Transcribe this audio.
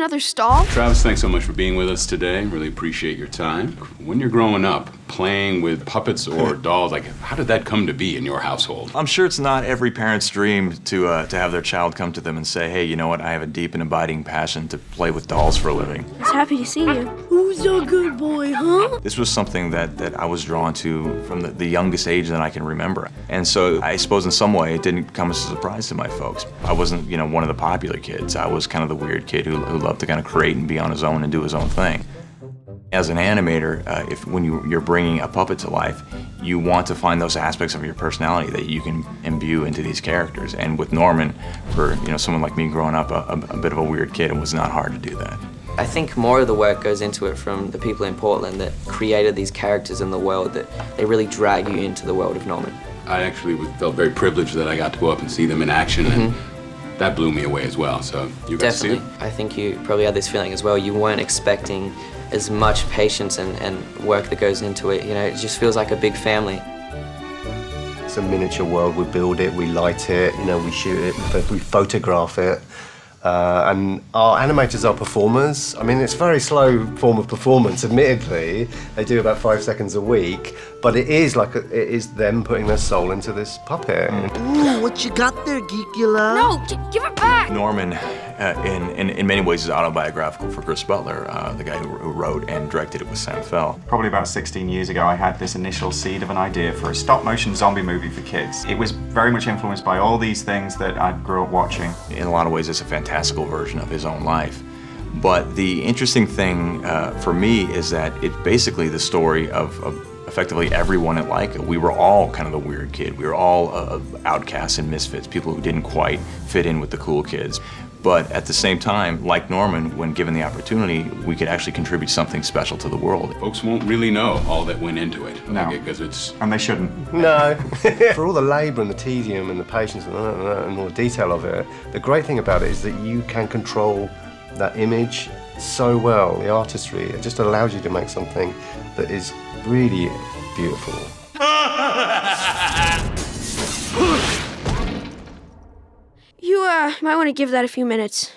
another stall? Travis, thanks so much for being with us today. Really appreciate your time. When you're growing up, playing with puppets or dolls, like, how did that come to be in your household? I'm sure it's not every parent's dream to have their child come to them and say, hey, you know what, I have a deep and abiding passion to play with dolls for a living. I was happy to see you. Who's a good boy, huh? This was something that I was drawn to from the youngest age that I can remember. And so I suppose in some way it didn't come as a surprise to my folks. I wasn't, you know, one of the popular kids. I was kind of the weird kid who loved to kind of create and be on his own and do his own thing. As an animator, when you're bringing a puppet to life, you want to find those aspects of your personality that you can imbue into these characters. And with Norman, for someone like me growing up, a bit of a weird kid, it was not hard to do that. I think more of the work goes into it from the people in Portland that created these characters in the world, that they really drag you into the world of Norman. I actually felt very privileged that I got to go up and see them in action, and that blew me away as well. So you got to see it? I think you probably had this feeling as well. You weren't expecting as much patience and work that goes into it. It just feels like a big family. It's a miniature world. We build it, we light it, we shoot it, we photograph it. And our animators are performers. I mean, it's a very slow form of performance, admittedly. They do about 5 seconds a week, but it is them putting their soul into this puppet. Ooh, what you got there, Geekula? No, give it back! Norman, in many ways, is autobiographical for Chris Butler, the guy who wrote and directed it with Sam Fell. Probably about 16 years ago, I had this initial seed of an idea for a stop-motion zombie movie for kids. It was very much influenced by all these things that I grew up watching. In a lot of ways, it's a fantastical version of his own life. But the interesting thing for me is that it's basically the story of effectively everyone at Leica. We were all kind of the weird kid. We were all outcasts and misfits, people who didn't quite fit in with the cool kids. But at the same time, like Norman, when given the opportunity, we could actually contribute something special to the world. Folks won't really know all that went into it. No. Because it's... And they shouldn't. No. For all the labour and the tedium and the patience and all the detail of it, the great thing about it is that you can control that image so well. The artistry, it just allows you to make something that is really beautiful. You might want to give that a few minutes.